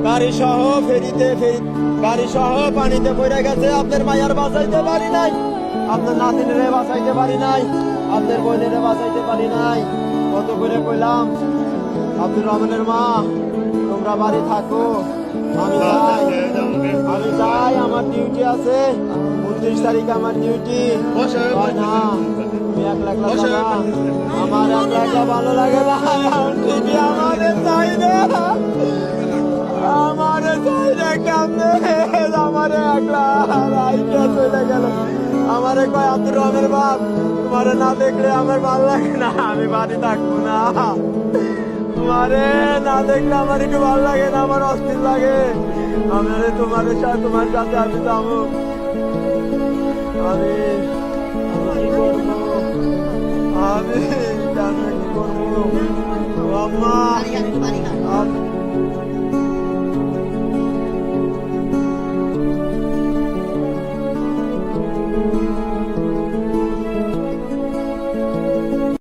গাড়ি সহ গাড়ি সহ পানিতে পড়ে গেছে। আপনার মায়ার বাঁচাইতে পারি নাই, আপনার নাতিনের বাঁচাইতে পারি নাই, আপনার বোনের বাঁচাইতে পারি নাই। কত করে কইলাম আব্দুর রহমানের মা তোমরা বাড়ি থাকো, আমি যাই, আমার ডিউটি আছে, 29 তারিখে আমার ডিউটি। না তুমি একলা যাবা, আমার একলা ভালো লাগে না, ঠিকই আমাদের চাই না, আমারে চাই না কেমনে, আমারে একলা রাইকে চলে গেল। আমারে কয় আব্দুর রহমানের বাপ তোমারে না দেখলে আমার ভালো লাগে না, আমি বাড়ি থাকবো না, তোমারে না দেখলে আমার একটু ভালো লাগে না, আমার অস্থির লাগে, আমারে তোমার সাথে আমি যাবো। আমি কি করবো, আমি কি করবো আম্মা।